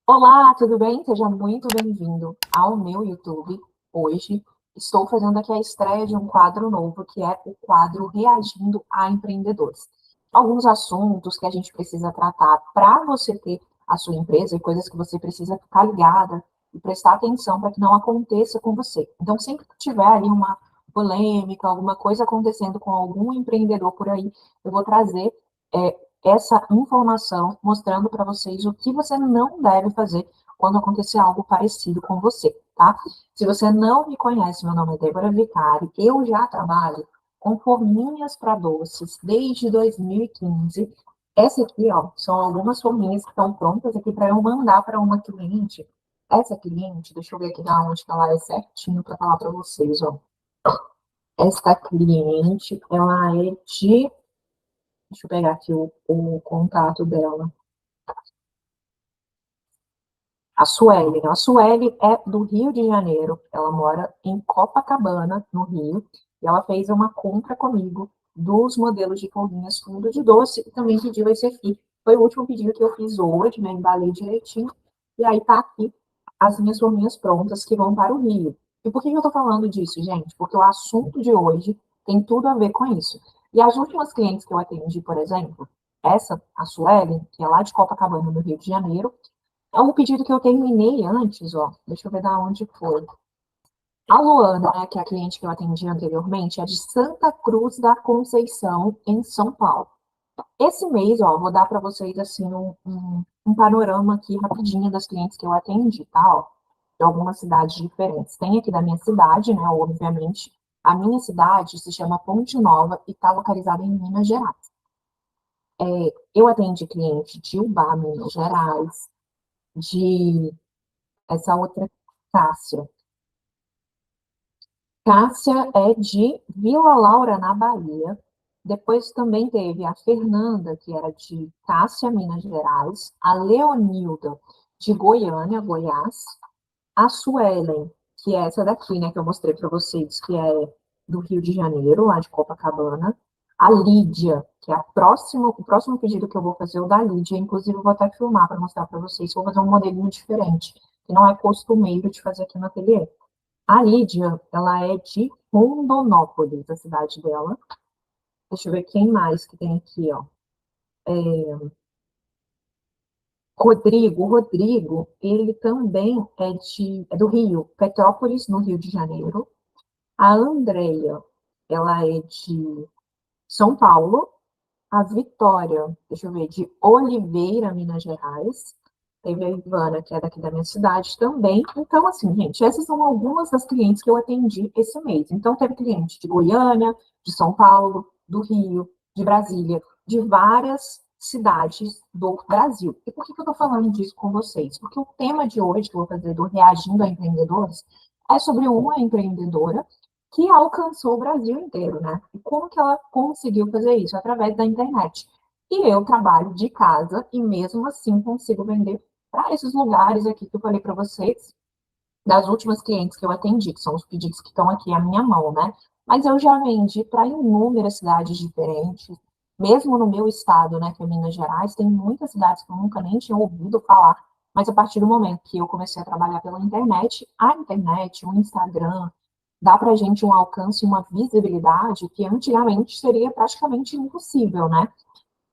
Olá, tudo bem? Seja muito bem-vindo ao meu YouTube. Hoje estou fazendo aqui a estreia de um quadro novo, que é o quadro Reagindo a Empreendedores. Alguns assuntos que a gente precisa tratar para você ter a sua empresa e coisas que você precisa ficar ligada e prestar atenção para que não aconteça com você. Então, sempre que tiver ali uma polêmica, alguma coisa acontecendo com algum empreendedor por aí, eu vou trazer essa informação mostrando para vocês o que você não deve fazer quando acontecer algo parecido com você, tá? Se você não me conhece, meu nome é Débora Vicari, eu já trabalho com forminhas para doces desde 2015. Essa aqui, ó, são algumas forminhas que estão prontas aqui para eu mandar para uma cliente. Essa cliente, deixa eu ver aqui da onde que ela é certinho para falar para vocês, ó. Essa cliente, ela é de. Deixa eu pegar aqui o contato dela. A Sueli. A Sueli é do Rio de Janeiro. Ela mora em Copacabana, no Rio. E ela fez uma compra comigo dos modelos de forminhas fundo de doce e também pediu esse aqui. Foi o último pedido que eu fiz hoje, né? Embalei direitinho. E aí tá aqui as minhas forminhas prontas que vão para o Rio. E por que eu tô falando disso, gente? Porque o assunto de hoje tem tudo a ver com isso. E as últimas clientes que eu atendi, por exemplo, essa, a Sueli, que é lá de Copacabana, no Rio de Janeiro, é um pedido que eu terminei antes, ó. Deixa eu ver da onde foi. A Luana, né, que é a cliente que eu atendi anteriormente, é de Santa Cruz da Conceição, em São Paulo. Esse mês, ó, vou dar para vocês assim um panorama aqui rapidinho das clientes que eu atendi, tá? Ó, de algumas cidades diferentes. Tem aqui da minha cidade, né? Obviamente. A minha cidade se chama Ponte Nova e está localizada em Minas Gerais. Eu atendi cliente de Ubá, Minas Gerais, de essa outra Cássia. Cássia é de Vila Laura, na Bahia. Depois também teve a Fernanda, que era de Cássia, Minas Gerais. A Leonilda, de Goiânia, Goiás. A Suelen, que é essa daqui, né, que eu mostrei para vocês, que é do Rio de Janeiro, lá de Copacabana. A Lídia, que é o próximo pedido que eu vou fazer é o da Lídia. Inclusive, eu vou até filmar para mostrar para vocês. Vou fazer um modelinho diferente, que não é costumeiro de fazer aqui no ateliê. A Lídia, ela é de Rondonópolis, a cidade dela. Deixa eu ver quem mais que tem aqui, ó. Rodrigo, ele também é do Rio, Petrópolis, no Rio de Janeiro. A Andreia, ela é de São Paulo. A Vitória, deixa eu ver, de Oliveira, Minas Gerais. Teve a Ivana, que é daqui da minha cidade também. Então, assim, gente, essas são algumas das clientes que eu atendi esse mês. Então, teve cliente de Goiânia, de São Paulo, do Rio, de Brasília, de várias cidades do Brasil. E por que eu estou falando disso com vocês? Porque o tema de hoje, que eu vou fazer do Reagindo a Empreendedores, é sobre uma empreendedora que alcançou o Brasil inteiro, né? E como que ela conseguiu fazer isso? Através da internet. E eu trabalho de casa e mesmo assim consigo vender para esses lugares aqui que eu falei para vocês, das últimas clientes que eu atendi, que são os pedidos que estão aqui à minha mão, né? Mas eu já vendi para inúmeras cidades diferentes, mesmo no meu estado, né, que é Minas Gerais, tem muitas cidades que eu nunca nem tinha ouvido falar, mas a partir do momento que eu comecei a trabalhar pela internet, a internet, o Instagram, dá para a gente um alcance, uma visibilidade que antigamente seria praticamente impossível, né?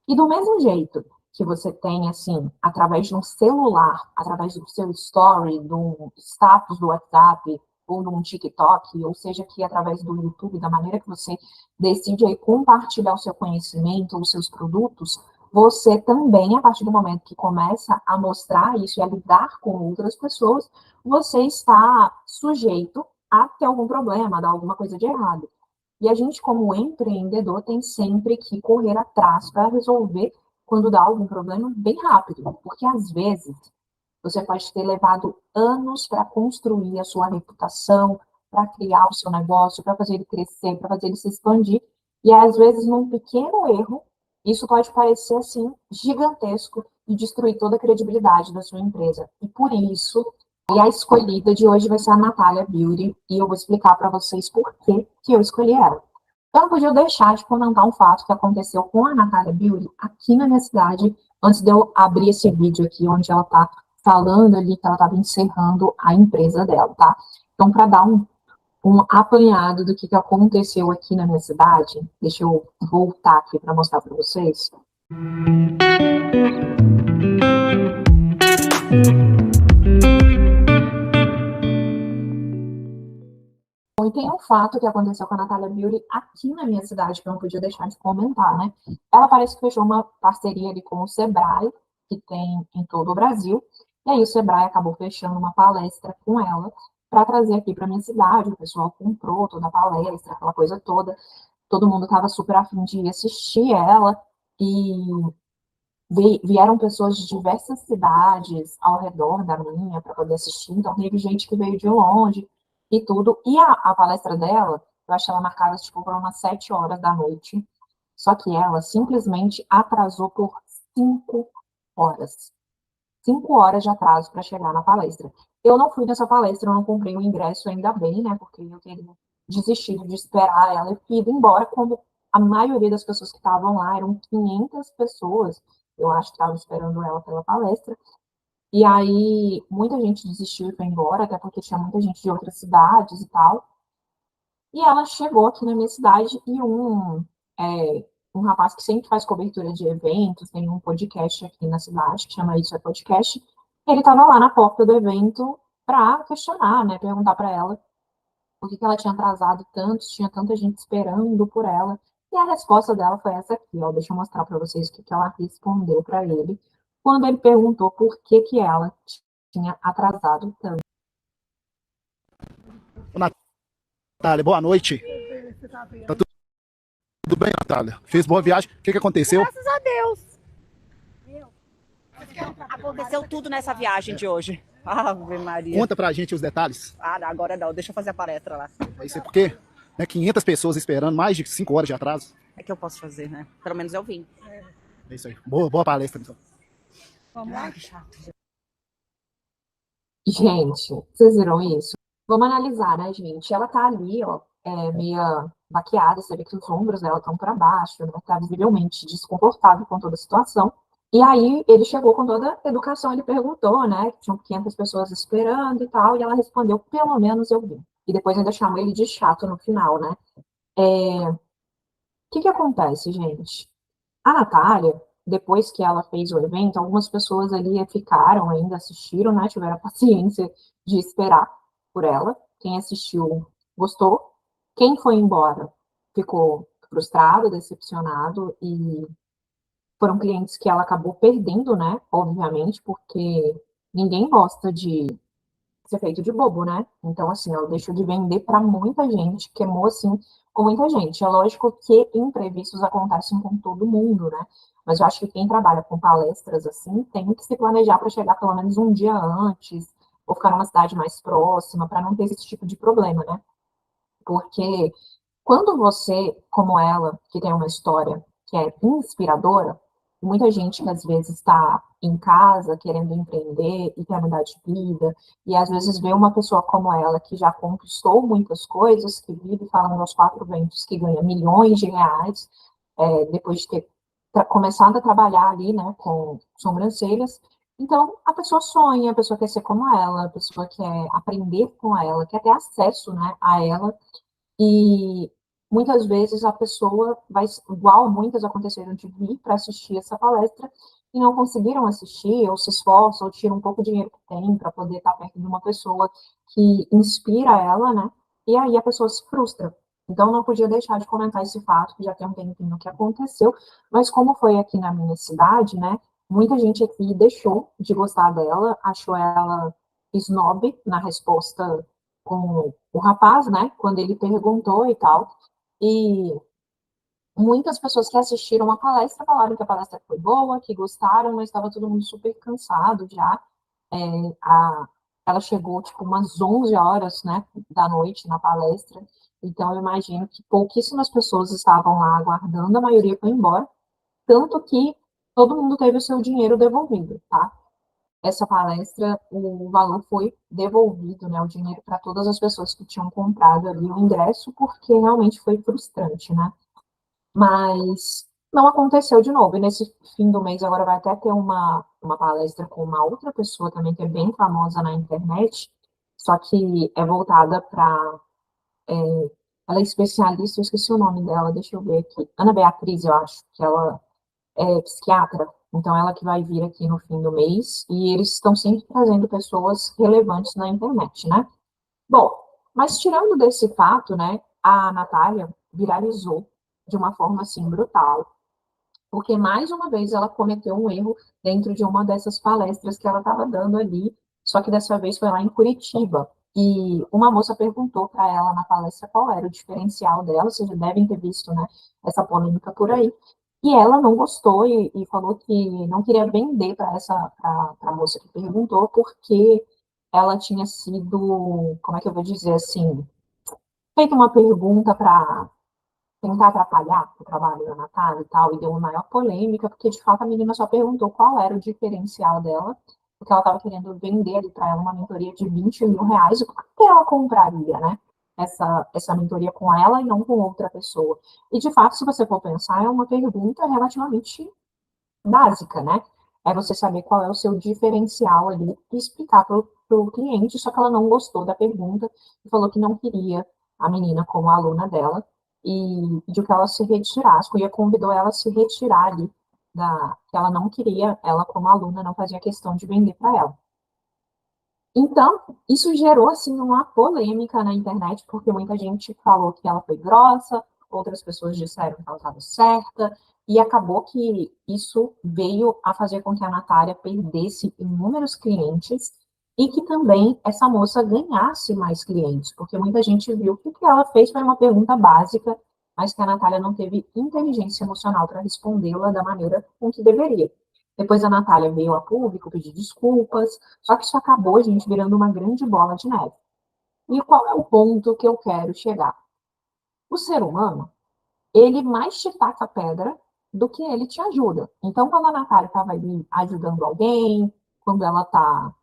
E do mesmo jeito que você tem, assim, através de um celular, através do seu story, do status do WhatsApp, ou num TikTok, ou seja, que através do YouTube, da maneira que você decide aí compartilhar o seu conhecimento, os seus produtos, você também, a partir do momento que começa a mostrar isso e a lidar com outras pessoas, você está sujeito a ter algum problema, a dar alguma coisa de errado. E a gente, como empreendedor, tem sempre que correr atrás para resolver quando dá algum problema bem rápido, porque às vezes você pode ter levado anos para construir a sua reputação, para criar o seu negócio, para fazer ele crescer, para fazer ele se expandir, e às vezes num pequeno erro, isso pode parecer assim gigantesco e destruir toda a credibilidade da sua empresa. E por isso, e a escolhida de hoje vai ser a Natália Beauty, e eu vou explicar para vocês por que eu escolhi ela. Eu não podia deixar de comentar um fato que aconteceu com a Natália Beauty aqui na minha cidade, antes de eu abrir esse vídeo aqui, onde ela está falando ali que ela estava encerrando a empresa dela, tá? Então, para dar um apanhado do que aconteceu aqui na minha cidade, deixa eu voltar aqui para mostrar para vocês. E tem um fato que aconteceu com a Natália Beauty aqui na minha cidade, que eu não podia deixar de comentar, né? Ela parece que fechou uma parceria ali com o Sebrae, que tem em todo o Brasil, e aí o Sebrae acabou fechando uma palestra com ela para trazer aqui para minha cidade. O pessoal comprou toda a palestra, aquela coisa toda. Todo mundo estava super afim de assistir ela, e vieram pessoas de diversas cidades ao redor da minha para poder assistir, então teve gente que veio de longe e tudo. E a palestra dela, eu achei ela marcada tipo, para umas 7 horas da noite, só que ela simplesmente atrasou por 5 horas. 5 horas de atraso para chegar na palestra. Eu não fui nessa palestra, eu não comprei o ingresso, ainda bem, né? Porque eu teria desistido de esperar ela e ido embora, como a maioria das pessoas que estavam lá, eram 500 pessoas, eu acho que estavam esperando ela pela palestra. E aí, muita gente desistiu e foi embora, até porque tinha muita gente de outras cidades e tal. E ela chegou aqui na minha cidade e um rapaz que sempre faz cobertura de eventos, tem um podcast aqui na cidade que chama Isso é Podcast. Ele estava lá na porta do evento para questionar, né, perguntar para ela por que ela tinha atrasado tanto, tinha tanta gente esperando por ela. E a resposta dela foi essa aqui, ó. Deixa eu mostrar para vocês o que ela respondeu para ele quando ele perguntou por que ela tinha atrasado tanto. Natália, boa noite. Tá tudo bem, Natália? Fez boa viagem? O que aconteceu? Graças a Deus. Aconteceu tudo nessa viagem de hoje. Ave Maria. Conta pra gente os detalhes. Agora não, deixa eu fazer a palestra lá. É isso aí, porque 500 pessoas esperando, mais de 5 horas de atraso. É que eu posso fazer, né? Pelo menos eu vim. É isso aí. Boa palestra, então. Vamos lá. Que chato. Gente, vocês viram isso? Vamos analisar, né, gente? Ela tá ali, ó, meia baqueada, você vê que os ombros dela estão para baixo, né? Tá visivelmente desconfortável com toda a situação. E aí ele chegou com toda a educação, ele perguntou, né, que tinham 500 pessoas esperando e tal, e ela respondeu, pelo menos eu vi. E depois ainda chamou ele de chato no final, né? O que acontece, gente? A Natália, depois que ela fez o evento, algumas pessoas ali ficaram ainda, assistiram, né? Tiveram a paciência de esperar por ela. Quem assistiu gostou. Quem foi embora ficou frustrado, decepcionado, e foram clientes que ela acabou perdendo, né? Obviamente, porque ninguém gosta de ser feito de bobo, né? Então, assim, ela deixou de vender para muita gente, queimou, assim, com muita gente. É lógico que imprevistos acontecem com todo mundo, né? Mas eu acho que quem trabalha com palestras, assim, tem que se planejar para chegar pelo menos um dia antes, ou ficar numa cidade mais próxima, para não ter esse tipo de problema, né? Porque quando você, como ela, que tem uma história que é inspiradora, muita gente que às vezes está em casa querendo empreender e quer mudar de vida, e às vezes vê uma pessoa como ela que já conquistou muitas coisas, que vive falando aos quatro ventos, que ganha milhões de reais, depois de ter começado a trabalhar ali, né, com sobrancelhas. Então, a pessoa sonha, a pessoa quer ser como ela, a pessoa quer aprender com ela, quer ter acesso, né, a ela, e muitas vezes a pessoa vai, igual muitas aconteceram de vir para assistir essa palestra e não conseguiram assistir, ou se esforçam, ou tiram um pouco de dinheiro que tem para poder estar perto de uma pessoa que inspira ela, né? E aí a pessoa se frustra. Então, não podia deixar de comentar esse fato, que já tem um tempinho que aconteceu, mas como foi aqui na minha cidade, né? Muita gente aqui deixou de gostar dela, achou ela snob na resposta com o rapaz, né, quando ele perguntou e tal, e muitas pessoas que assistiram a palestra falaram que a palestra foi boa, que gostaram, mas estava todo mundo super cansado já. É, ela chegou, tipo, umas 11 horas, né, da noite na palestra, então eu imagino que pouquíssimas pessoas estavam lá aguardando, a maioria foi embora, tanto que todo mundo teve o seu dinheiro devolvido, tá? Essa palestra, o valor foi devolvido, né, o dinheiro para todas as pessoas que tinham comprado ali o ingresso, porque realmente foi frustrante, né? Mas Não aconteceu de novo. E nesse fim do mês agora vai até ter uma palestra com uma outra pessoa também que é bem famosa na internet, só que é voltada para. Ela é especialista, eu esqueci o nome dela, deixa eu ver aqui. Ana Beatriz, eu acho, que ela é psiquiatra. Então, ela que vai vir aqui no fim do mês, e eles estão sempre trazendo pessoas relevantes na internet, né? Bom, mas tirando desse fato, né, a Natália viralizou de uma forma assim brutal, porque mais uma vez ela cometeu um erro dentro de uma dessas palestras que ela estava dando ali, só que dessa vez foi lá em Curitiba. E uma moça perguntou para ela na palestra qual era o diferencial dela, vocês já devem ter visto, né, essa polêmica por aí. E ela não gostou e falou que não queria vender para essa pra moça que perguntou, porque ela tinha sido, como é que eu vou dizer assim, feito uma pergunta para tentar atrapalhar o trabalho da Natália e tal, e deu uma maior polêmica, porque de fato a menina só perguntou qual era o diferencial dela, porque ela estava querendo vender ali para ela uma mentoria de R$ 20 mil, e por que ela compraria, né? Essa mentoria com ela e não com outra pessoa. E de fato, se você for pensar, é uma pergunta relativamente básica, né? É você saber qual é o seu diferencial ali e explicar para o cliente, só que ela não gostou da pergunta e falou que não queria a menina como aluna dela e pediu que ela se retirasse, e convidou ela a se retirar ali, que ela não queria ela como aluna, não fazia questão de vender para ela. Então, isso gerou, assim, uma polêmica na internet, porque muita gente falou que ela foi grossa, outras pessoas disseram que ela estava certa, e acabou que isso veio a fazer com que a Natália perdesse inúmeros clientes e que também essa moça ganhasse mais clientes, porque muita gente viu que o que ela fez foi uma pergunta básica, mas que a Natália não teve inteligência emocional para respondê-la da maneira com que deveria. Depois a Natália veio a público pedir desculpas, só que isso acabou, gente, virando uma grande bola de neve. E qual é o ponto que eu quero chegar? O ser humano, ele mais te taca pedra do que ele te ajuda. Então, quando a Natália estava ali ajudando alguém, quando ela está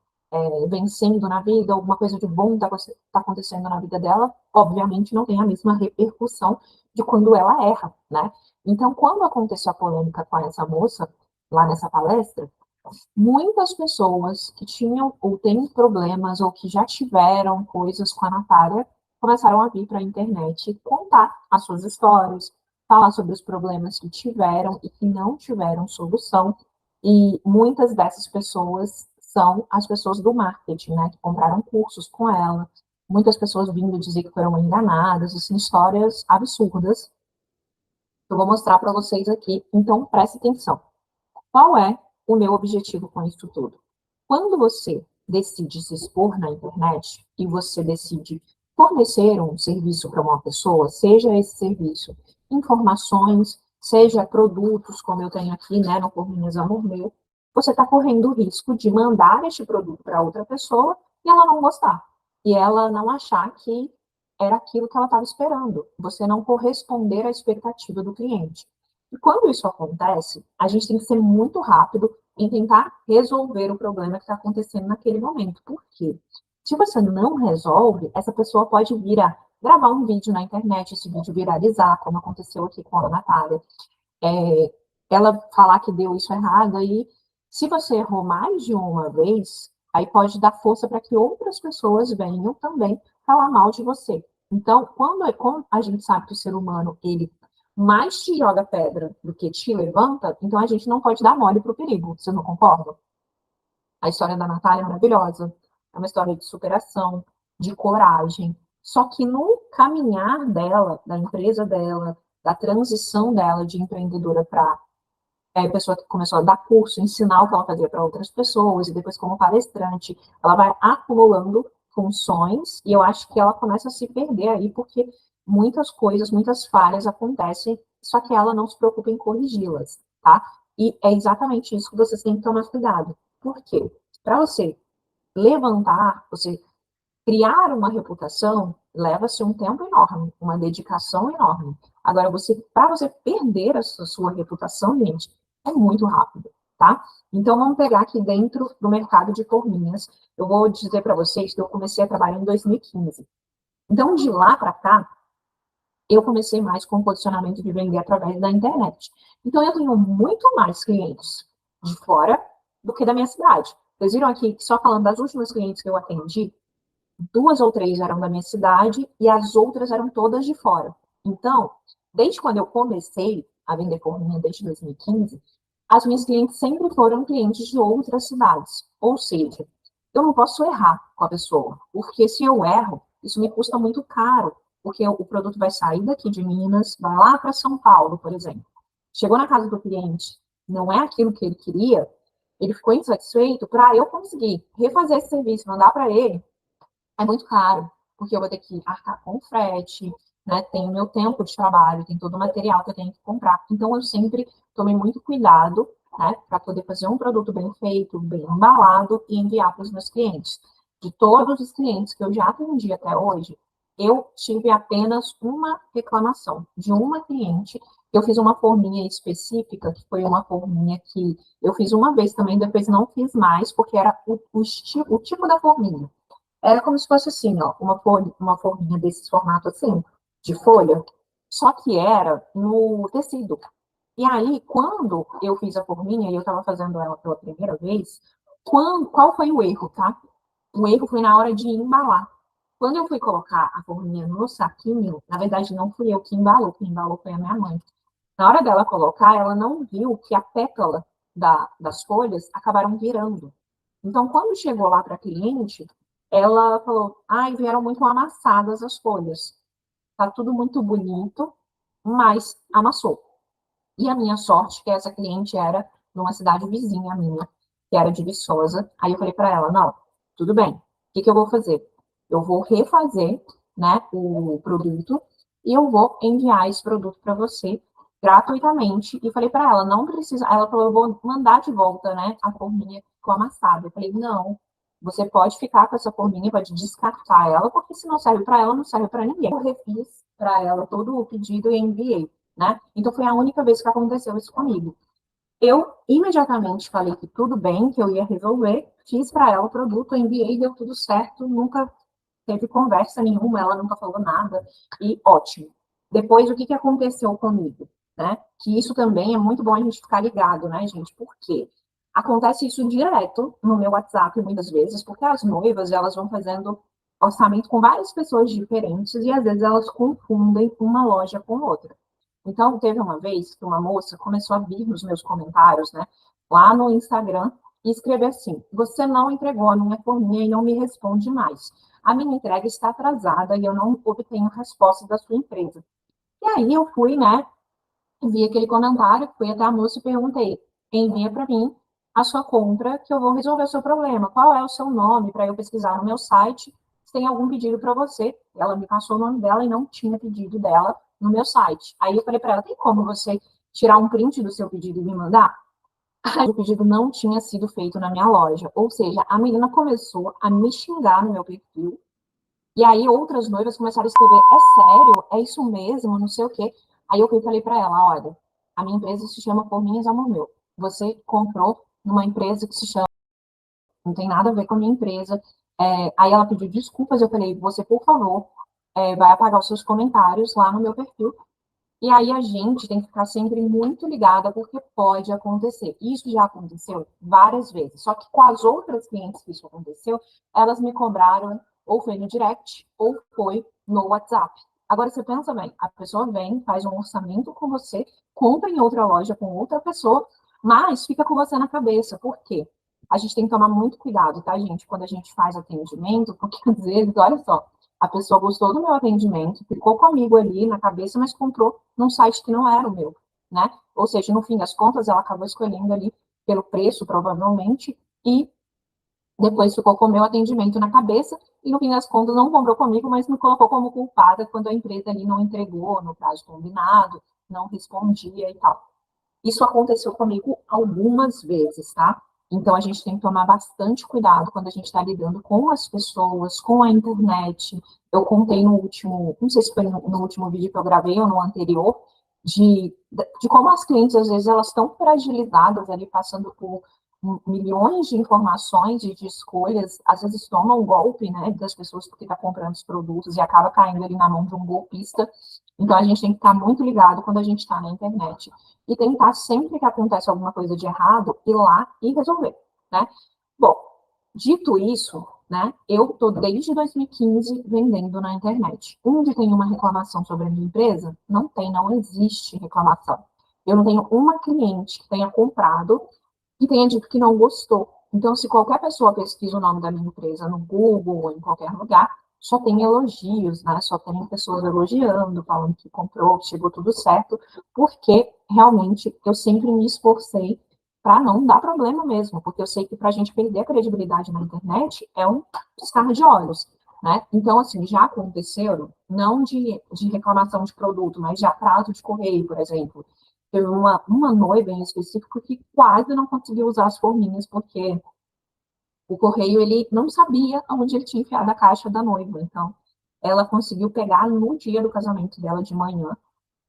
vencendo na vida, alguma coisa de bom está acontecendo na vida dela, obviamente não tem a mesma repercussão de quando ela erra, né? Então, quando aconteceu a polêmica com essa moça, lá nessa palestra, muitas pessoas que tinham ou têm problemas ou que já tiveram coisas com a Natália começaram a vir para a internet contar as suas histórias, falar sobre os problemas que tiveram e que não tiveram solução. E muitas dessas pessoas são as pessoas do marketing, né, que compraram cursos com ela. Muitas pessoas vindo dizer que foram enganadas, assim, histórias absurdas. Eu vou mostrar para vocês aqui, então preste atenção. Qual é o meu objetivo com isso tudo? Quando você decide se expor na internet e você decide fornecer um serviço para uma pessoa, seja esse serviço informações, seja produtos, como eu tenho aqui, né, no Forminhas Amor Meu, você está correndo o risco de mandar este produto para outra pessoa e ela não gostar. E ela não achar que era aquilo que ela estava esperando. Você não corresponder à expectativa do cliente. E quando isso acontece, a gente tem que ser muito rápido em tentar resolver o problema que está acontecendo naquele momento. Por quê? Se você não resolve, essa pessoa pode vir a gravar um vídeo na internet, esse vídeo viralizar, como aconteceu aqui com a Natália, é, ela falar que deu isso errado, aí se você errou mais de uma vez, aí pode dar força para que outras pessoas venham também falar mal de você. Então, quando a gente sabe que o ser humano, ele mais te joga pedra do que te levanta, então a gente não pode dar mole para o perigo, vocês não concordam? A história da Natália é maravilhosa, é uma história de superação, de coragem, só que no caminhar dela, da empresa dela, da transição dela de empreendedora para pessoa que começou a dar curso, ensinar o que ela fazia para outras pessoas, e depois como palestrante, ela vai acumulando funções, e eu acho que ela começa a se perder aí, porque muitas coisas, muitas falhas acontecem, só que ela não se preocupa em corrigi-las, tá? E é exatamente isso que vocês têm que tomar cuidado. Por quê? Para você levantar, você criar uma reputação, leva-se um tempo enorme, uma dedicação enorme. Agora, para você perder a sua reputação, gente, é muito rápido, tá? Então, vamos pegar aqui dentro do mercado de forminhas. Eu vou dizer para vocês que eu comecei a trabalhar em 2015. Então, de lá para cá, eu comecei mais com o posicionamento de vender através da internet. Então, eu tenho muito mais clientes de fora do que da minha cidade. Vocês viram aqui, só falando das últimas clientes que eu atendi, 2 ou 3 eram da minha cidade e as outras eram todas de fora. Então, desde quando eu comecei a vender forminha, desde 2015, as minhas clientes sempre foram clientes de outras cidades. Ou seja, eu não posso errar com a pessoa, porque se eu erro, isso me custa muito caro, porque o produto vai sair daqui de Minas, vai lá para São Paulo, por exemplo. Chegou na casa do cliente, não é aquilo que ele queria, ele ficou insatisfeito, para eu conseguir refazer esse serviço, mandar para ele, é muito caro, porque eu vou ter que arcar com o frete, né? Tem o meu tempo de trabalho, tem todo o material que eu tenho que comprar. Então, eu sempre tomei muito cuidado, né, para poder fazer um produto bem feito, bem embalado e enviar para os meus clientes. De todos os clientes que eu já atendi até hoje, eu tive apenas uma reclamação de uma cliente. Eu fiz uma forminha específica, que foi uma forminha que eu fiz uma vez também, depois não fiz mais, porque era o tipo da forminha. Era como se fosse assim, ó, uma forminha desse formato assim, de folha, só que era no tecido. E aí, quando eu fiz a forminha, e eu estava fazendo ela pela primeira vez, qual foi o erro, tá? O erro foi na hora de embalar. Quando eu fui colocar a forminha no saquinho, na verdade, não fui eu que embalou, quem embalou foi a minha mãe. Na hora dela colocar, ela não viu que a pétala das folhas acabaram virando. Então, quando chegou lá para a cliente, ela falou: ai, vieram muito amassadas as folhas. Tá tudo muito bonito, mas amassou. E a minha sorte, que essa cliente era numa cidade vizinha minha, que era de Viçosa. Aí eu falei para ela: não, tudo bem, o que que eu vou fazer? Eu vou refazer, né, o produto e eu vou enviar esse produto para você gratuitamente. E falei para ela: não precisa. Ela falou: eu vou mandar de volta, né, a forminha que ficou amassada. Eu falei: não. Você pode ficar com essa forminha, pode descartar ela, porque se não serve para ela, não serve para ninguém. Eu refiz para ela todo o pedido e enviei, né? Então foi a única vez que aconteceu isso comigo. Eu imediatamente falei que tudo bem, que eu ia resolver, fiz para ela o produto, enviei, deu tudo certo, nunca teve conversa nenhuma, ela nunca falou nada, e ótimo. Depois, o que aconteceu comigo? Né? Que isso também é muito bom a gente ficar ligado, né, gente? Por quê? Acontece isso direto no meu WhatsApp, muitas vezes, porque as noivas, elas vão fazendo orçamento com várias pessoas diferentes, e às vezes elas confundem uma loja com outra. Então, teve uma vez que uma moça começou a vir nos meus comentários, né, lá no Instagram, e escrever assim: você não entregou a minha forminha e não me responde mais. A minha entrega está atrasada e eu não obtenho resposta da sua empresa. E aí eu fui, né, vi aquele comentário, fui até a moça e perguntei: envia para mim a sua compra que eu vou resolver o seu problema. Qual é o seu nome para eu pesquisar no meu site se tem algum pedido para você? Ela me passou o nome dela e não tinha pedido dela no meu site. Aí eu falei para ela: tem como você tirar um print do seu pedido e me mandar? O pedido não tinha sido feito na minha loja. Ou seja, a menina começou a me xingar no meu perfil. E aí outras noivas começaram a escrever: é sério? É isso mesmo? Não sei o quê. Aí eu falei para ela: olha, a minha empresa se chama Forminhas Amor Meu. Você comprou numa empresa que se chama... Não tem nada a ver com a minha empresa. Aí ela pediu desculpas. Eu falei: você, por favor, vai apagar os seus comentários lá no meu perfil. E aí a gente tem que ficar sempre muito ligada, porque pode acontecer. Isso já aconteceu várias vezes. Só que com as outras clientes que isso aconteceu, elas me cobraram, ou foi no direct, ou foi no WhatsApp. Agora você pensa bem, a pessoa vem, faz um orçamento com você, compra em outra loja com outra pessoa, mas fica com você na cabeça. Por quê? A gente tem que tomar muito cuidado, tá, gente, quando a gente faz atendimento, porque às vezes, olha só, a pessoa gostou do meu atendimento, ficou comigo ali na cabeça, mas comprou num site que não era o meu, né? Ou seja, no fim das contas, ela acabou escolhendo ali pelo preço, provavelmente, e depois ficou com o meu atendimento na cabeça, e no fim das contas não comprou comigo, mas me colocou como culpada quando a empresa ali não entregou no prazo combinado, não respondia e tal. Isso aconteceu comigo algumas vezes, tá? Então, a gente tem que tomar bastante cuidado quando a gente está lidando com as pessoas, com a internet. Eu contei no último, não sei se foi no último vídeo que eu gravei ou no anterior, de como as clientes, às vezes, elas estão fragilizadas ali, passando por milhões de informações e de escolhas, às vezes toma um golpe, né, das pessoas porque está comprando os produtos e acaba caindo ali na mão de um golpista. Então, a gente tem que estar muito ligado quando a gente está na internet e tentar, sempre que acontece alguma coisa de errado, ir lá e resolver, né? Bom, dito isso, né, eu estou desde 2015 vendendo na internet. Onde tem uma reclamação sobre a minha empresa? Não tem, não existe reclamação. Eu não tenho uma cliente que tenha comprado e tenha dito que não gostou. Então, se qualquer pessoa pesquisa o nome da minha empresa no Google ou em qualquer lugar, só tem elogios, né? Só tem pessoas elogiando, falando que comprou, que chegou tudo certo, porque realmente eu sempre me esforcei para não dar problema mesmo, porque eu sei que para a gente perder a credibilidade na internet é um piscar de olhos, né? Então, assim, já aconteceram, não de reclamação de produto, mas de atraso de correio, por exemplo. Teve uma noiva em específico que quase não conseguiu usar as forminhas, porque o correio ele não sabia onde ele tinha enfiado a caixa da noiva. Então, ela conseguiu pegar no dia do casamento dela de manhã.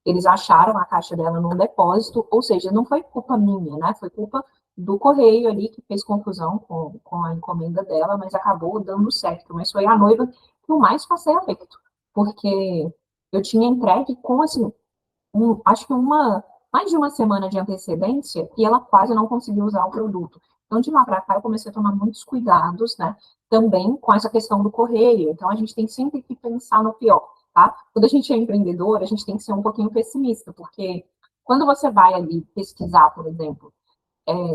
Eles acharam a caixa dela num depósito, ou seja, não foi culpa minha, né? Foi culpa do correio ali que fez confusão com a encomenda dela, mas acabou dando certo. Mas foi a noiva que eu mais passei aperto, porque eu tinha entregue com, assim, acho que mais de uma semana de antecedência e ela quase não conseguiu usar o produto. Então, de lá para cá, eu comecei a tomar muitos cuidados, né? Também com essa questão do correio. Então, a gente tem sempre que pensar no pior, tá? Quando a gente é empreendedor, a gente tem que ser um pouquinho pessimista, porque quando você vai ali pesquisar, por exemplo,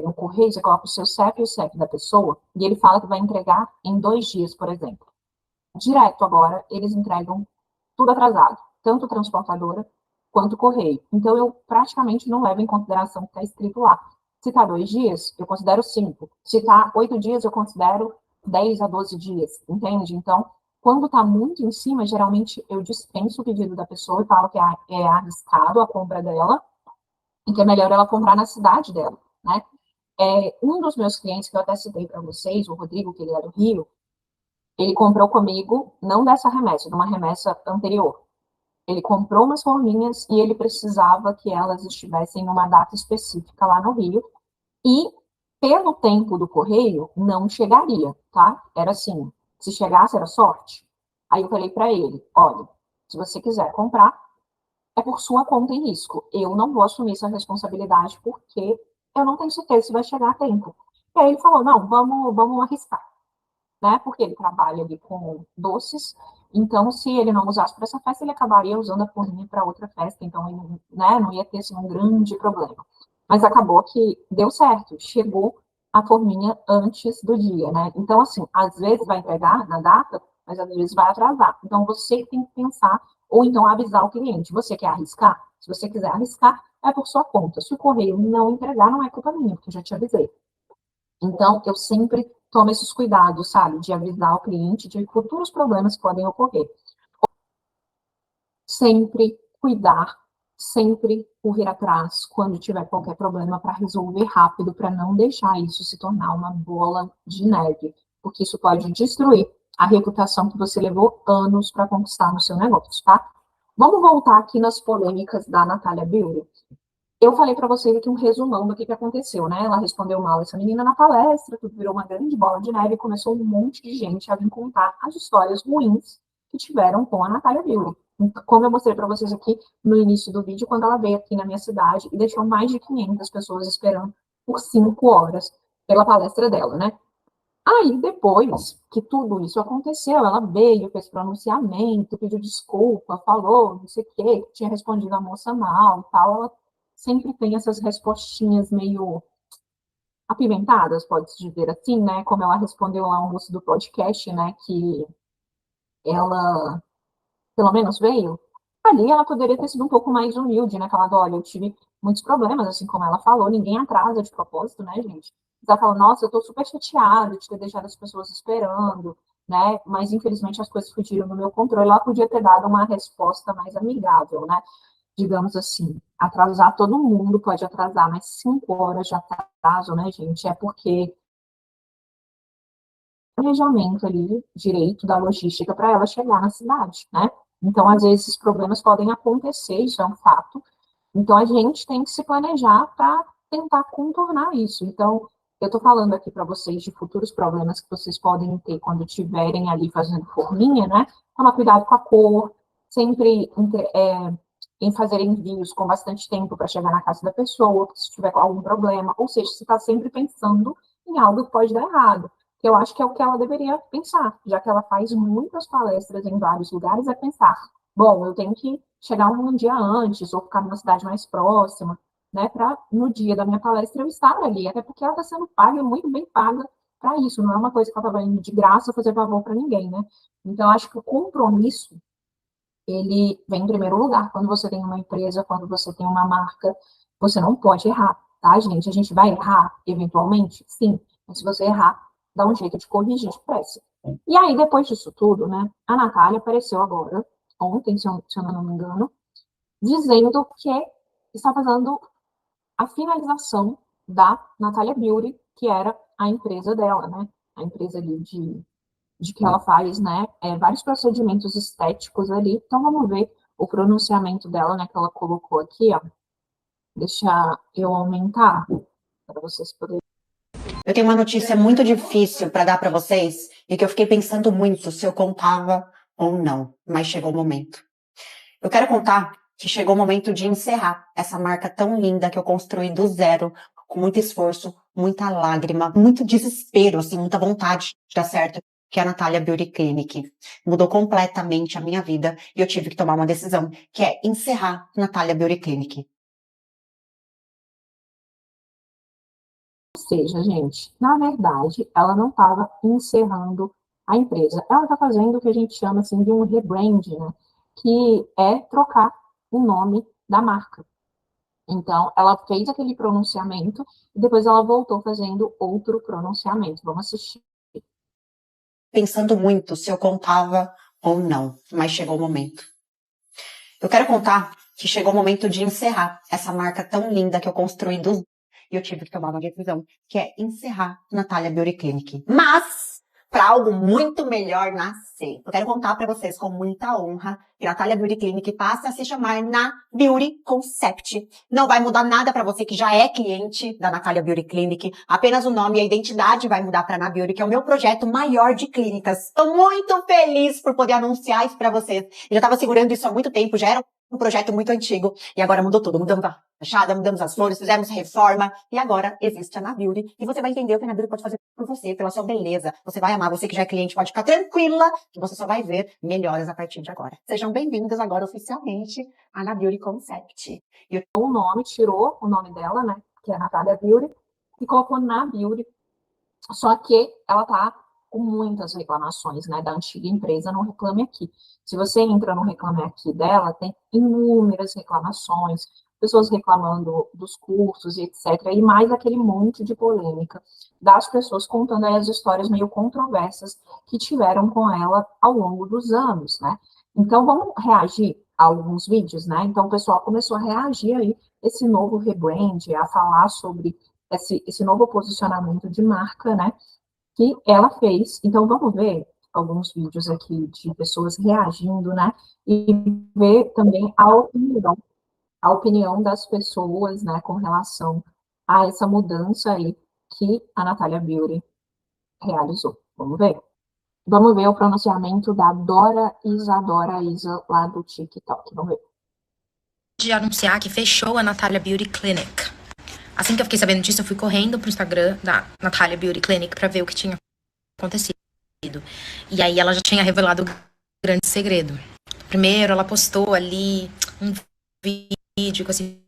no correio, você coloca o seu CEP e o CEP da pessoa, e ele fala que vai entregar em 2 dias, por exemplo. Direto agora, eles entregam tudo atrasado, tanto transportadora quanto correio. Então, eu praticamente não levo em consideração o que está escrito lá. Se está 2 dias, eu considero 5. Se está 8 dias, eu considero 10 a 12 dias, entende? Então, quando está muito em cima, geralmente eu dispenso o pedido da pessoa e falo que é arriscado a compra dela e que é melhor ela comprar na cidade dela, né? Um dos meus clientes, que eu até citei para vocês, o Rodrigo, que ele é do Rio, ele comprou comigo, não dessa remessa, de uma remessa anterior. Ele comprou umas forminhas e ele precisava que elas estivessem numa data específica lá no Rio. E, pelo tempo do correio, não chegaria, tá? Era assim, se chegasse era sorte. Aí eu falei para ele, olha, se você quiser comprar, é por sua conta e risco. Eu não vou assumir essa responsabilidade porque eu não tenho certeza se vai chegar a tempo. E aí ele falou, não, vamos arriscar, né? Porque ele trabalha ali com doces, então se ele não usasse para essa festa, ele acabaria usando a forminha para outra festa, então ele, né, não ia ter assim, um grande problema. Mas acabou que deu certo, chegou a forminha antes do dia, né? Então, assim, às vezes vai entregar na data, mas às vezes vai atrasar. Então, você tem que pensar, ou então avisar o cliente. Você quer arriscar? Se você quiser arriscar, é por sua conta. Se o correio não entregar, não é culpa minha, porque eu já te avisei. Então, eu sempre tomo esses cuidados, sabe, de avisar o cliente de futuros problemas que podem ocorrer. Sempre cuidar, sempre correr atrás quando tiver qualquer problema para resolver rápido, para não deixar isso se tornar uma bola de neve, porque isso pode destruir a reputação que você levou anos para conquistar no seu negócio, tá? Vamos voltar aqui nas polêmicas da Natália Beauty. Eu falei para vocês aqui um resumão do que aconteceu, né? Ela respondeu mal essa menina na palestra, tudo virou uma grande bola de neve e começou um monte de gente a vir contar as histórias ruins que tiveram com a Natália Beauty. Como eu mostrei para vocês aqui no início do vídeo, quando ela veio aqui na minha cidade e deixou mais de 500 pessoas esperando por 5 horas pela palestra dela, né? Aí, depois que tudo isso aconteceu, ela veio, fez pronunciamento, pediu desculpa, falou, não sei o quê, que tinha respondido a moça mal e tal. Ela sempre tem essas respostinhas meio apimentadas, pode-se dizer assim, né? Como ela respondeu lá no moço do podcast, né? Que ela, pelo menos, veio. Ali ela poderia ter sido um pouco mais humilde, né? Falando, olha, eu tive muitos problemas, assim como ela falou, ninguém atrasa de propósito, né, gente? Ela falou, nossa, eu tô super chateada de ter deixado as pessoas esperando, né? Mas infelizmente as coisas fugiram do meu controle. Ela podia ter dado uma resposta mais amigável, né? Digamos assim, atrasar todo mundo pode atrasar, mas 5 horas de atraso, né, gente? É porque planejamento ali direito da logística para ela chegar na cidade, né? Então, às vezes, esses problemas podem acontecer, isso é um fato. Então, a gente tem que se planejar para tentar contornar isso. Então, eu estou falando aqui para vocês de futuros problemas que vocês podem ter quando estiverem ali fazendo forminha, né? Tomar cuidado com a cor, sempre em fazer envios com bastante tempo para chegar na casa da pessoa, se tiver algum problema, ou seja, você está sempre pensando em algo que pode dar errado. Que eu acho que é o que ela deveria pensar, já que ela faz muitas palestras em vários lugares, é pensar, bom, eu tenho que chegar um dia antes, ou ficar numa cidade mais próxima, né, para no dia da minha palestra eu estar ali, até porque ela está sendo paga, muito bem paga para isso, não é uma coisa que ela está indo de graça fazer favor para ninguém, né? Então, acho que o compromisso, ele vem em primeiro lugar. Quando você tem uma empresa, quando você tem uma marca, você não pode errar, tá, gente? A gente vai errar, eventualmente? Sim, mas se você errar, dá um jeito de corrigir depressa. E aí, depois disso tudo, né, a Natália apareceu agora, ontem, se eu não me engano, dizendo que está fazendo a finalização da Natália Beauty, que era a empresa dela, né? A empresa ali de que ela faz, né? Vários procedimentos estéticos ali. Então, vamos ver o pronunciamento dela, né? Que ela colocou aqui, ó. Deixa eu aumentar para vocês poderem. Eu tenho uma notícia muito difícil para dar para vocês e que eu fiquei pensando muito se eu contava ou não, mas chegou o momento. Eu quero contar que chegou o momento de encerrar essa marca tão linda que eu construí do zero, com muito esforço, muita lágrima, muito desespero, assim, muita vontade de dar certo, que é a Natália Beauty Clinic. Mudou completamente a minha vida e eu tive que tomar uma decisão, que é encerrar a Natália Beauty Clinic. Ou seja, gente, na verdade, ela não estava encerrando a empresa. Ela está fazendo o que a gente chama assim de um rebrand, né? Que é trocar o nome da marca. Então, ela fez aquele pronunciamento e depois ela voltou fazendo outro pronunciamento. Vamos assistir. Pensando muito se eu contava ou não, mas chegou o momento. Eu quero contar que chegou o momento de encerrar essa marca tão linda que eu construí do zero. E eu tive que tomar uma decisão, que é encerrar Natália Beauty Clinic. Mas, para algo muito melhor nascer, eu quero contar para vocês com muita honra que Natália Beauty Clinic passa a se chamar Na Beauty Concept. Não vai mudar nada para você que já é cliente da Natália Beauty Clinic. Apenas o nome e a identidade vai mudar para Na Beauty, que é o meu projeto maior de clínicas. Estou muito feliz por poder anunciar isso para vocês. Eu já estava segurando isso há muito tempo, já era um projeto muito antigo e agora mudou tudo. Mudamos a fachada, mudamos as flores, fizemos reforma e agora existe a Na Beauty. E você vai entender o que a Na Beauty pode fazer por você, pela sua beleza. Você vai amar, você que já é cliente pode ficar tranquila que você só vai ver melhoras a partir de agora. Sejam bem-vindos agora oficialmente à Na Beauty Concept. O nome, tirou o nome dela, né? Que é Natália Beauty, e colocou Na Beauty. Só que ela tá com muitas reclamações, né, da antiga empresa no Reclame Aqui. Se você entra no Reclame Aqui dela, tem inúmeras reclamações, pessoas reclamando dos cursos e etc. E mais aquele monte de polêmica das pessoas contando aí as histórias meio controversas que tiveram com ela ao longo dos anos, né? Então, vamos reagir a alguns vídeos, né? Então, o pessoal começou a reagir aí esse novo rebrand, a falar sobre esse novo posicionamento de marca, né? Que ela fez. Então, vamos ver alguns vídeos aqui de pessoas reagindo, né? E ver também a opinião das pessoas, né, com relação a essa mudança aí que a Natália Beauty realizou. Vamos ver? Vamos ver o pronunciamento da Dora Isadora Isa, lá do TikTok. Vamos ver. De anunciar que fechou a Natália Beauty Clinic. Assim que eu fiquei sabendo disso, eu fui correndo pro Instagram da Natália Beauty Clinic pra ver o que tinha acontecido. E aí ela já tinha revelado o grande segredo. Primeiro, ela postou ali um vídeo com esse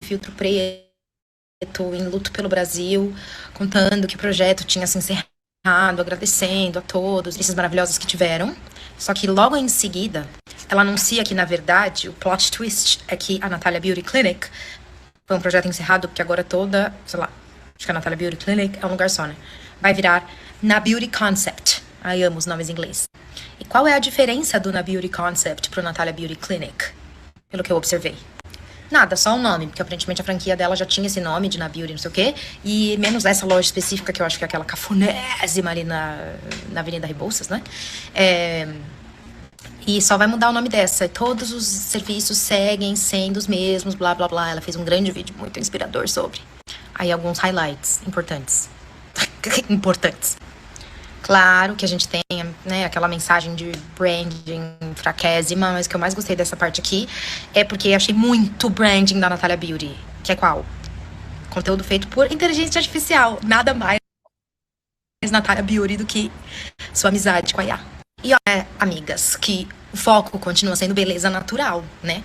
filtro preto, em luto pelo Brasil, contando que o projeto tinha se encerrado, agradecendo a todos, esses maravilhosos que tiveram. Só que logo em seguida, ela anuncia que, na verdade, o plot twist é que a Natália Beauty Clinic foi um projeto encerrado, porque agora toda, sei lá, acho que a Natália Beauty Clinic é um lugar só, né? Vai virar Na Beauty Concept. Ai, amo os nomes em inglês. E qual é a diferença do Na Beauty Concept pro Natália Beauty Clinic? Pelo que eu observei. Nada, só um nome, porque aparentemente a franquia dela já tinha esse nome de Na Beauty, não sei o quê. E menos essa loja específica, que eu acho que é aquela cafonésima ali na Avenida Rebouças, né? E só vai mudar o nome dessa. E todos os serviços seguem sendo os mesmos, blá, blá, blá. Ela fez um grande vídeo muito inspirador sobre. aí alguns highlights importantes. Importantes. Claro que a gente tem, né, aquela mensagem de branding fraquésima, mas o que eu mais gostei dessa parte aqui é porque eu achei muito branding da Natalia Beauty. Que é qual? Conteúdo feito por inteligência artificial. Nada mais Natalia Beauty do que sua amizade com a IA. E ó, amigas, que o foco continua sendo beleza natural, né?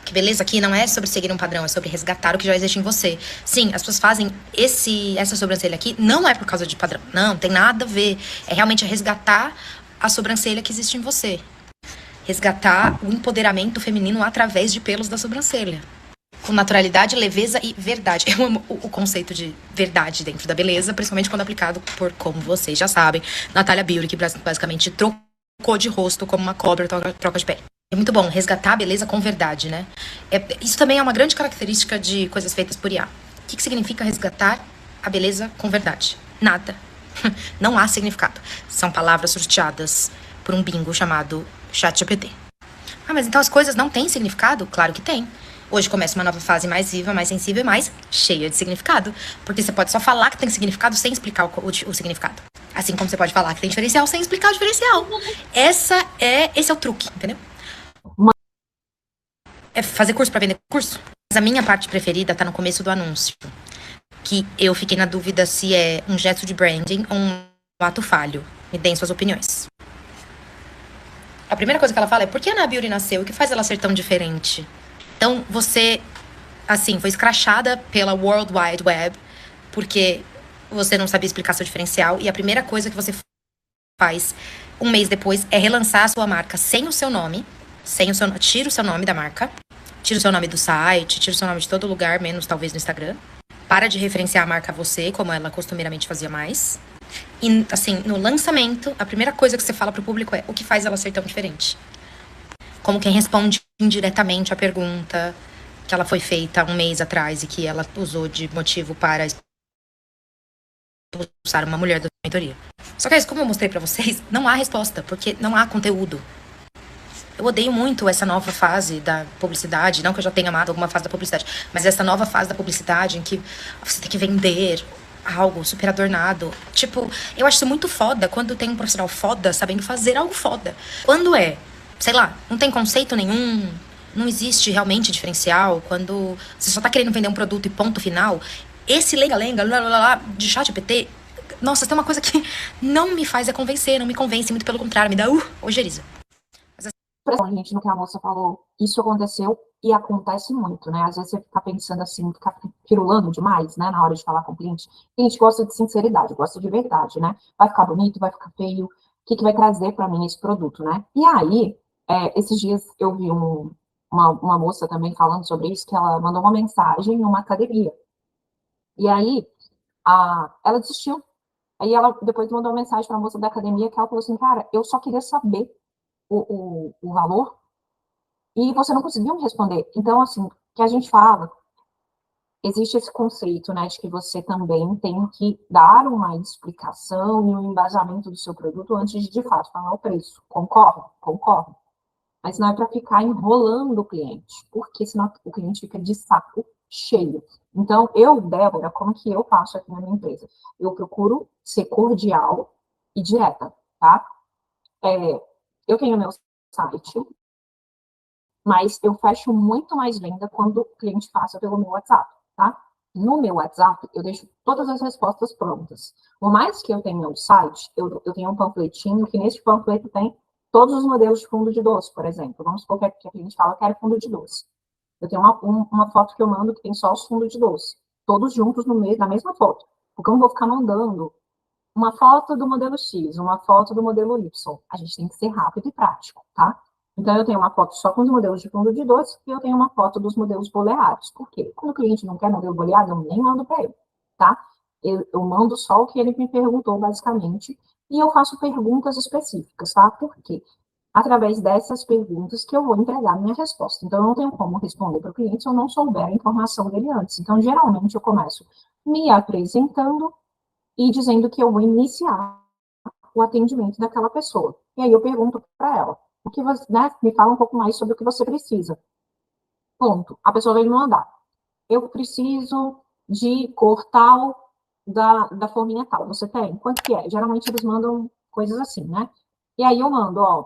Que beleza aqui não é sobre seguir um padrão, é sobre resgatar o que já existe em você. Sim, as pessoas fazem essa sobrancelha aqui, não é por causa de padrão. Não, tem nada a ver. É realmente resgatar a sobrancelha que existe em você. Resgatar o empoderamento feminino através de pelos da sobrancelha. Com naturalidade, leveza e verdade. Eu amo o conceito de verdade dentro da beleza, principalmente quando aplicado por, como vocês já sabem, Natalia Beauty, que basicamente trocou de rosto como uma cobra troca de pele. É muito bom resgatar a beleza com verdade, né? Isso também é uma grande característica de coisas feitas por IA. O que significa resgatar a beleza com verdade? Nada. Não há significado. São palavras sorteadas por um bingo chamado ChatGPT. Ah, mas então as coisas não têm significado? Claro que tem. Hoje começa uma nova fase mais viva, mais sensível e mais cheia de significado. Porque você pode só falar que tem significado sem explicar o significado. Assim como você pode falar que tem diferencial sem explicar o diferencial. Esse é o truque, entendeu? É fazer curso pra vender curso. Mas a minha parte preferida tá no começo do anúncio. Que eu fiquei na dúvida se é um gesto de branding ou um ato falho. Me deem suas opiniões. A primeira coisa que ela fala é: por que a Ana Beauty nasceu? O que faz ela ser tão diferente? Então, você, assim, foi escrachada pela World Wide Web porque você não sabia explicar seu diferencial. E a primeira coisa que você faz um mês depois é relançar a sua marca sem o seu nome. Tira o seu nome da marca. Tira o seu nome do site. Tira o seu nome de todo lugar, menos talvez no Instagram. Para de referenciar a marca a você, como ela costumeiramente fazia mais. E, assim, no lançamento, a primeira coisa que você fala pro público é: o que faz ela ser tão diferente? Como quem responde indiretamente a pergunta que ela foi feita um mês atrás e que ela usou de motivo para expulsar uma mulher da mentoria. Só que, como eu mostrei pra vocês, não há resposta, porque não há conteúdo. Eu odeio muito essa nova fase da publicidade, não que eu já tenha amado alguma fase da publicidade, mas essa nova fase da publicidade em que você tem que vender algo super adornado. Tipo, eu acho isso muito foda quando tem um profissional foda sabendo fazer algo foda. Quando sei lá, não tem conceito nenhum, não existe realmente diferencial, quando você só tá querendo vender um produto e ponto final, esse lenga-lenga, de ChatGPT, nossa, tem uma coisa que não me faz convencer, não me convence, muito pelo contrário, me dá ojeriza. A gente, no que a moça falou, isso aconteceu e acontece muito, né? Às vezes você fica pensando assim, fica pirulando demais, né? Na hora de falar com o cliente. A gente gosta de sinceridade, gosta de verdade, né? Vai ficar bonito, vai ficar feio, o que vai trazer para mim esse produto, né? E aí, esses dias eu vi uma moça também falando sobre isso, que ela mandou uma mensagem numa academia. E aí, ela desistiu. Aí ela depois mandou uma mensagem para a moça da academia que ela falou assim: cara, eu só queria saber o valor, e você não conseguiu me responder. Então, assim, que a gente fala, existe esse conceito, né, de que você também tem que dar uma explicação e um embasamento do seu produto antes de fato, falar o preço. Concordo? Concordo. Mas não é para ficar enrolando o cliente, porque senão o cliente fica de saco cheio. Então, Débora, como que eu faço aqui na minha empresa? Eu procuro ser cordial e direta, tá? Eu tenho meu site, mas eu fecho muito mais venda quando o cliente passa pelo meu WhatsApp, tá? No meu WhatsApp, eu deixo todas as respostas prontas. Por mais que eu tenha um site, eu tenho um panfletinho, que nesse panfleto tem todos os modelos de fundo de doce, por exemplo. Vamos supor que a cliente fala que quer fundo de doce. Eu tenho uma foto que eu mando que tem só os fundos de doce, todos juntos no meio da mesma foto. Porque eu não vou ficar mandando uma foto do modelo X, uma foto do modelo Y. A gente tem que ser rápido e prático, tá? Então, eu tenho uma foto só com os modelos de fundo de doce e eu tenho uma foto dos modelos boleados. Por quê? Quando o cliente não quer modelo boleado, eu nem mando para ele, tá? Eu mando só o que ele me perguntou, basicamente, e eu faço perguntas específicas, tá? Por quê? Através dessas perguntas que eu vou entregar a minha resposta. Então, eu não tenho como responder para o cliente se eu não souber a informação dele antes. Então, geralmente, eu começo me apresentando e dizendo que eu vou iniciar o atendimento daquela pessoa. E aí eu pergunto para ela: o que você, né, me fala um pouco mais sobre o que você precisa. Ponto. A pessoa vai me mandar: eu preciso de cor tal, da forminha tal. Você tem? Quanto que é? Geralmente eles mandam coisas assim, né? E aí eu mando, ó,